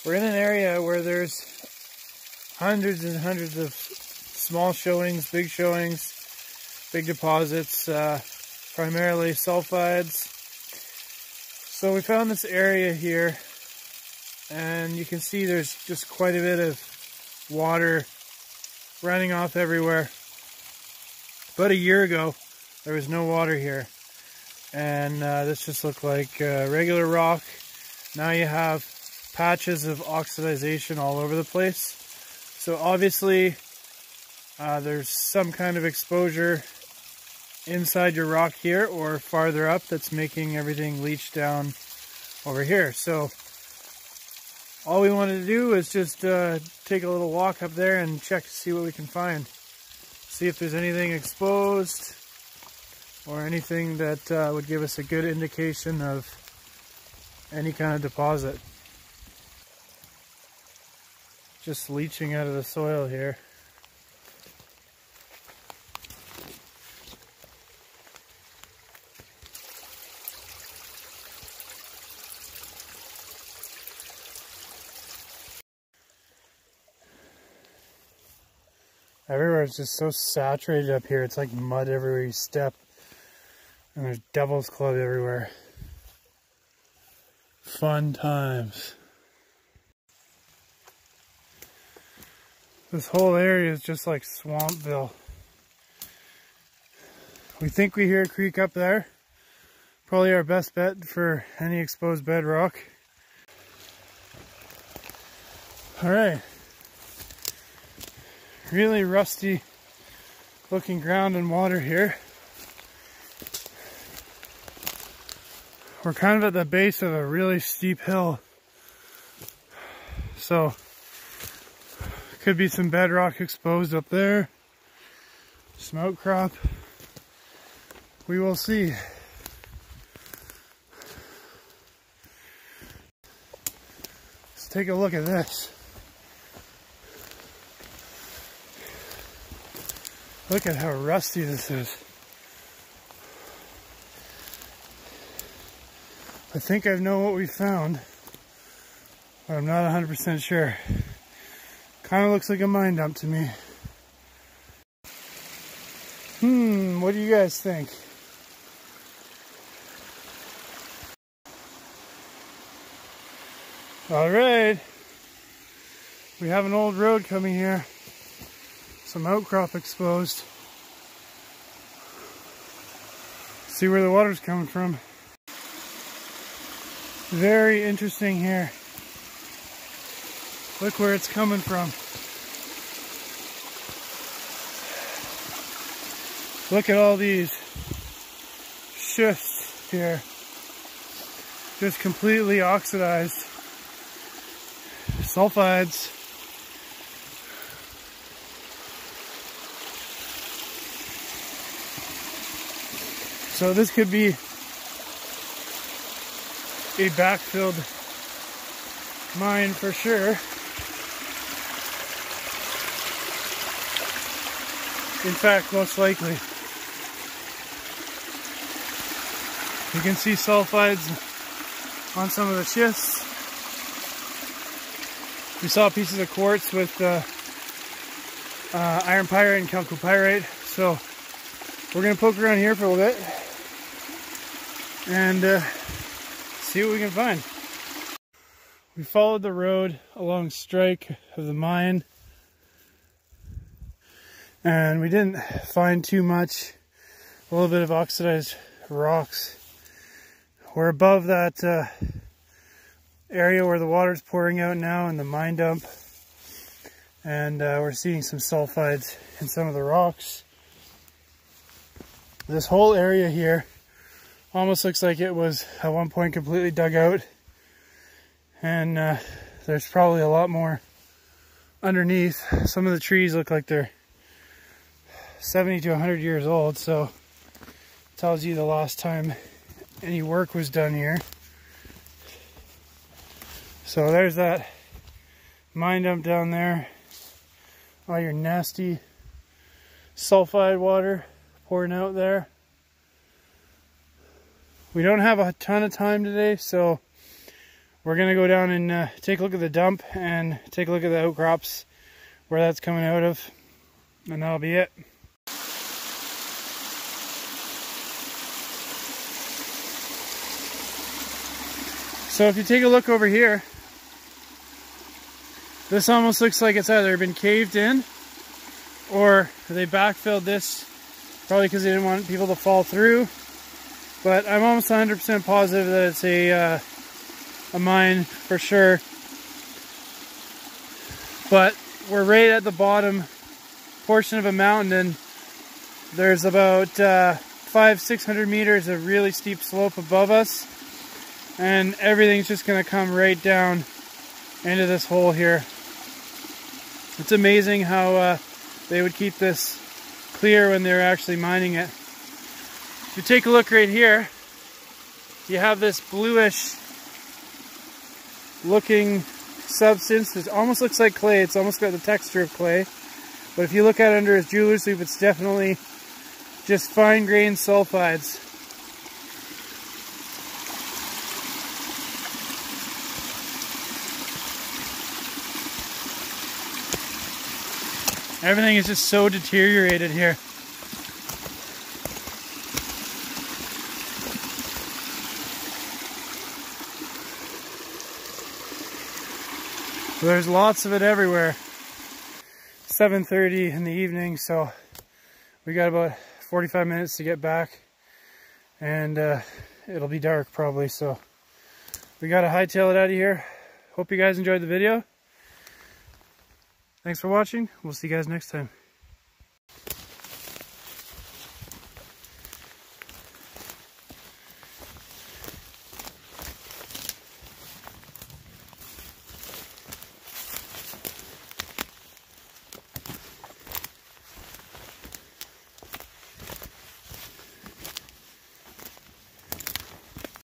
We're in an area where there's hundreds and hundreds of small showings, big deposits, primarily sulfides. So we found this area here, and you can see there's just quite a bit of water running off everywhere. About a year ago, there was no water here, and this just looked like regular rock. Now you have patches of oxidization all over the place. So obviously there's some kind of exposure inside your rock here or farther up that's making everything leach down over here. So all we wanted to do is just take a little walk up there and check to see what we can find. See if there's anything exposed or anything that would give us a good indication of any kind of deposit. Just leaching out of the soil here. Everywhere it's just so saturated up here. It's like mud everywhere you step. And there's devil's club everywhere. Fun times. This whole area is just like Swampville. We think we hear a creek up there. Probably our best bet for any exposed bedrock. Alright. Really rusty looking ground and water here. We're kind of at the base of a really steep hill. So could be some bedrock exposed up there. Some outcrop. We will see. Let's take a look at this. Look at how rusty this is. I think I know what we found, but I'm not 100% sure. Kind of looks like a mine dump to me. What do you guys think? All right, we have an old road coming here. Some outcrop exposed. See where the water's coming from. Very interesting here. Look where it's coming from. Look at all these schists here. Just completely oxidized. Sulfides. So this could be a backfilled mine for sure. In fact, most likely. You can see sulfides on some of the schists. We saw pieces of quartz with iron pyrite and chalcopyrite. So we're going to poke around here for a little bit and see what we can find. We followed the road along strike of the mine, and we didn't find too much. A little bit of oxidized rocks. We're above that area where the water's pouring out now in the mine dump, and we're seeing some sulfides in some of the rocks. This whole area here almost looks like it was at one point completely dug out, and there's probably a lot more underneath. Some of the trees look like they're 70 to 100 years old, so it tells you the last time any work was done here. So there's that mine dump down there. All your nasty sulfide water pouring out there. We don't have a ton of time today, so we're going to go down and take a look at the dump and take a look at the outcrops where that's coming out of, and that'll be it. So if you take a look over here, this almost looks like it's either been caved in or they backfilled this, probably because they didn't want people to fall through. But I'm almost 100% positive that it's a mine for sure. But we're right at the bottom portion of a mountain, and there's about 500-600 meters of really steep slope above us, and everything's just going to come right down into this hole here. It's amazing how they would keep this clear when they're actually mining it. If you take a look right here, you have this bluish looking substance. It almost looks like clay. It's almost got the texture of clay. But if you look at it under his jeweler's loupe, it's definitely just fine-grained sulfides. Everything is just so deteriorated here. There's lots of it everywhere. 7:30 in the evening, so we got about 45 minutes to get back, and it'll be dark probably, so we gotta hightail it out of here. Hope you guys enjoyed the video. Thanks for watching. We'll see you guys next time.